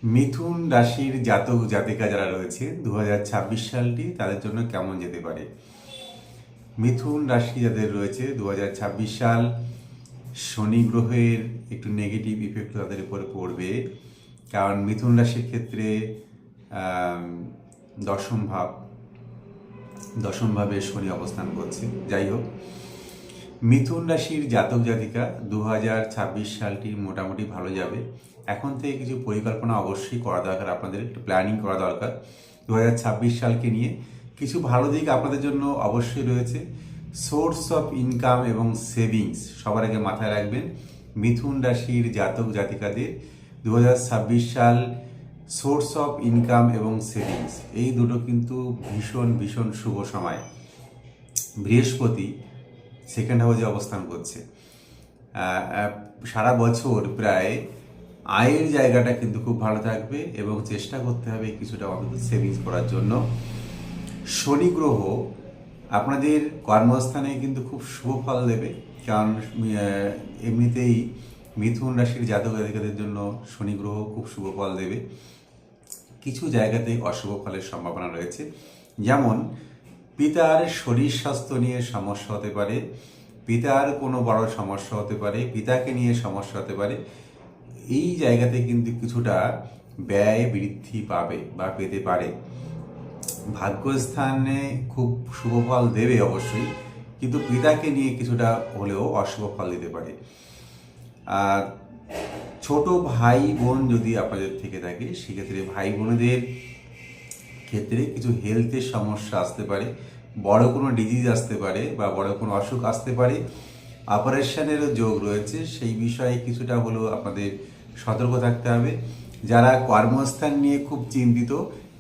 মিথুন রাশির জাতক জাতিকা যারা রয়েছে 2026 সালটি তাদের জন্য কেমন যেতে পারে। মিথুন রাশি যাদের রয়েছে 2026 সাল শনি গ্রহের একটু নেগেটিভ ইফেক্ট তাদের উপরে পড়বে, কারণ মিথুন রাশির ক্ষেত্রে আম, দশম ভাব দশম ভাবে শনি অবস্থান করছে। যাই হোক, মিথুন রাশির জাতক জাতিকা 2026 সালটি মোটামুটি ভালো যাবে। এখন থেকে কিছু পরিকল্পনা অবশ্যই করা দরকার, আপনাদের একটু প্ল্যানিং করা দরকার 2026 সালকে নিয়ে। কিছু ভালো দিক আপনাদের জন্য অবশ্যই রয়েছে। সোর্স অফ ইনকাম এবং সেভিংস সবার আগে মাথায় রাখবেন। মিথুন রাশির জাতক জাতিকাদের 2026 সাল সোর্স অফ ইনকাম এবং সেভিংস এই দুটো কিন্তু ভীষণ ভীষণ শুভ সময়। বৃহস্পতি সেকেন্ড হাউসে অবস্থান করছে। সারা বছর প্রায় আয়ের জায়গাটা কিন্তু খুব ভালো থাকবে এবং চেষ্টা করতে হবে কিছুটা অন্তত সেভিংস করার জন্য। শনি গ্রহ আপনাদের কর্মস্থানে কিন্তু খুব শুভ ফল দেবে, কারণ এমনিতেই মিথুন রাশির জাতক জাতিকাদের জন্য শনি গ্রহ খুব শুভ ফল দেবে। কিছু জায়গাতে অশুভ ফলের সম্ভাবনা রয়েছে, যেমন পিতার শরীর স্বাস্থ্য নিয়ে সমস্যা হতে পারে, পিতার কোনো বড় সমস্যা হতে পারে, পিতাকে নিয়ে সমস্যা হতে পারে। এই জায়গাতে কিন্তু কিছুটা ব্যয় বৃদ্ধি পাবে বা পেতে পারে। ভাগ্যস্থানে খুব শুভ ফল দেবে অবশ্যই, কিন্তু পিতাকে নিয়ে কিছুটা হলেও অশুভ ফল দিতে পারে। আর ছোট ভাই বোন যদি আপনাদের থেকে থাকে, সেক্ষেত্রে ভাই বোনেদের ক্ষেত্রে কিছু হেলথের সমস্যা আসতে পারে, বড় কোনো ডিজিজ আসতে পারে বা বড় কোনো অসুখ আসতে পারে, অপারেশনেরও যোগ রয়েছে। সেই বিষয়ে কিছুটা হলেও আপনাদের সতর্ক থাকতে হবে। যারা কর্মস্থান নিয়ে খুব চিন্তিত,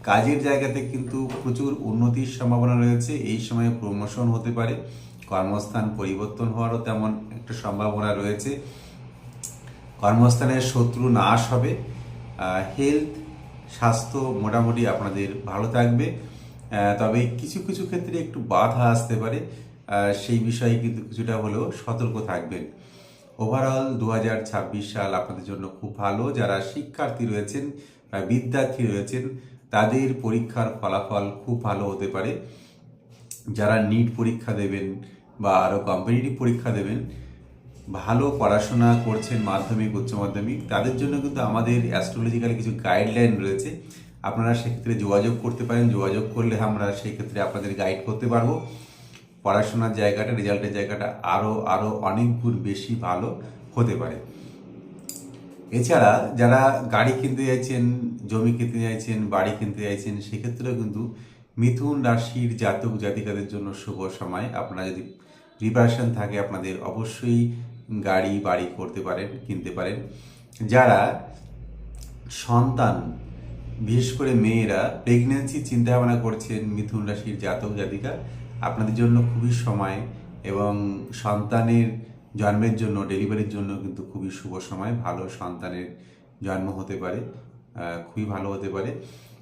কাজের জায়গাতে কিন্তু প্রচুর উন্নতির সম্ভাবনা রয়েছে। এই সময়ে প্রমোশন হতে পারে, কর্মস্থান পরিবর্তন হওয়ারও তেমন একটা সম্ভাবনা রয়েছে। কর্মস্থানের শত্রু নাশ হবে। হেলথ স্বাস্থ্য মোটামুটি আপনাদের ভালো থাকবে, তবে কিছু কিছু ক্ষেত্রে একটু বাধা আসতে পারে। সেই বিষয়ে কিন্তু কিছুটা হলেও সতর্ক থাকবেন। ওভারঅল 2026 সাল আপনাদের জন্য খুব ভালো। যারা শিক্ষার্থী রয়েছেন বা বিদ্যার্থী রয়েছেন, তাদের পরীক্ষার ফলাফল খুব ভালো হতে পারে। যারা নিট পরীক্ষা দেবেন বা আরও কম্পিটিটিভ পরীক্ষা দেবেন, ভালো পড়াশোনা করছেন মাধ্যমিক উচ্চ মাধ্যমিক, তাদের জন্য কিন্তু আমাদের অ্যাস্ট্রোলজিক্যালি কিছু গাইডলাইন রয়েছে। আপনারা সেক্ষেত্রে যোগাযোগ করতে পারেন। যোগাযোগ করলে আমরা সেই ক্ষেত্রে আপনাদের গাইড করতে পারবো। পড়াশোনার জায়গাটা, রেজাল্টের জায়গাটা আরও আরও অনেক গুণ বেশি ভালো হতে পারে। এছাড়া যারা গাড়ি কিনতে চাইছেন, জমি কিনতে চাইছেন, বাড়ি কিনতে চাইছেন, সেক্ষেত্রেও কিন্তু মিথুন রাশির জাতক জাতিকাদের জন্য শুভ সময়। আপনারা যদি প্রিপারেশন থাকে আপনাদের, অবশ্যই গাড়ি বাড়ি করতে পারেন, কিনতে পারেন। যারা সন্তান, বিশেষ করে মেয়েরা প্রেগনেন্সি চিন্তাভাবনা করছেন, মিথুন রাশির জাতক জাতিকা, আপনাদের জন্য খুবই সময় এবং সন্তানের জন্মের জন্য, ডেলিভারির জন্য কিন্তু খুবই শুভ সময়। ভালো সন্তানের জন্ম হতে পারে, খুবই ভালো হতে পারে।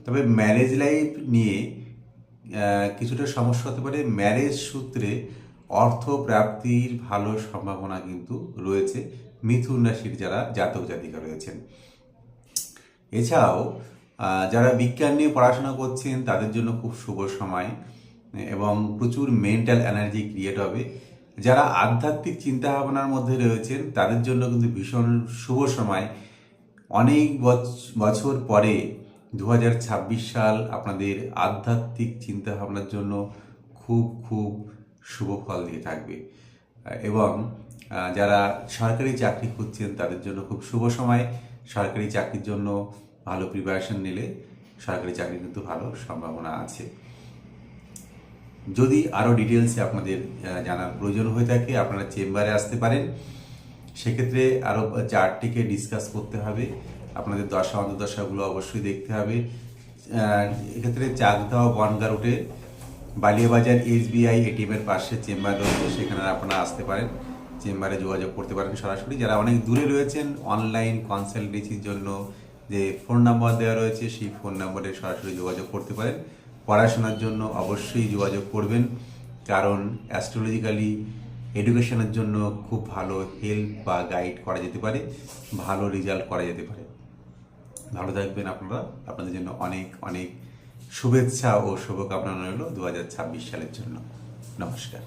তবে ম্যারেজ লাইফ নিয়ে কিছুটা সমস্যা হতে পারে। ম্যারেজ সূত্রে অর্থ প্রাপ্তির ভালো সম্ভাবনা কিন্তু রয়েছে মিথুন রাশির যারা জাতক জাতিকা রয়েছেন। এছাড়াও যারা বিজ্ঞান নিয়ে পড়াশোনা করছেন, তাদের জন্য খুব শুভ সময় এবং প্রচুর মেন্টাল এনার্জি ক্রিয়েট হবে। যারা আধ্যাত্মিক চিন্তাভাবনার মধ্যে রয়েছেন, তাদের জন্য কিন্তু ভীষণ শুভ সময়। অনেক বছর পরে 2026 সাল আপনাদের আধ্যাত্মিক চিন্তাভাবনার জন্য খুব খুব শুভ ফল দিয়ে থাকবে। এবং যারা সরকারি চাকরি খুঁজছেন, তাদের জন্য খুব শুভ সময়। সরকারি চাকরির জন্য ভালো প্রিপারেশন নিলে সরকারি চাকরি কিন্তু ভালো সম্ভাবনা আছে। যদি আরও ডিটেলসে আপনাদের জানার প্রয়োজন হয়ে থাকে, আপনারা চেম্বারে আসতে পারেন। সেক্ষেত্রে আরও চার্টটিকে ডিসকাস করতে হবে, আপনাদের দশা অন্তর্দশাগুলো অবশ্যই দেখতে হবে। এক্ষেত্রে চাকদাও বনগা রুটে বালিয়াবাজার SBI ATM-এর পাশে চেম্বার রয়েছে, সেখানে আপনারা আসতে পারেন, চেম্বারে যোগাযোগ করতে পারেন সরাসরি। যারা অনেক দূরে রয়েছেন, অনলাইন কনসালটেন্সির জন্য যে ফোন নাম্বার দেওয়া রয়েছে, সেই ফোন নম্বরে সরাসরি যোগাযোগ করতে পারেন। পড়াশোনার জন্য অবশ্যই যোগাযোগ করবেন, কারণ অ্যাস্ট্রোলজিক্যালি এডুকেশনের জন্য খুব ভালো হেল্প বা গাইড করা যেতে পারে, ভালো রেজাল্ট করা যেতে পারে। ভালো থাকবেন আপনারা। আপনাদের জন্য অনেক অনেক শুভেচ্ছা ও শুভকামনা রইল 2026 সালের জন্য। নমস্কার।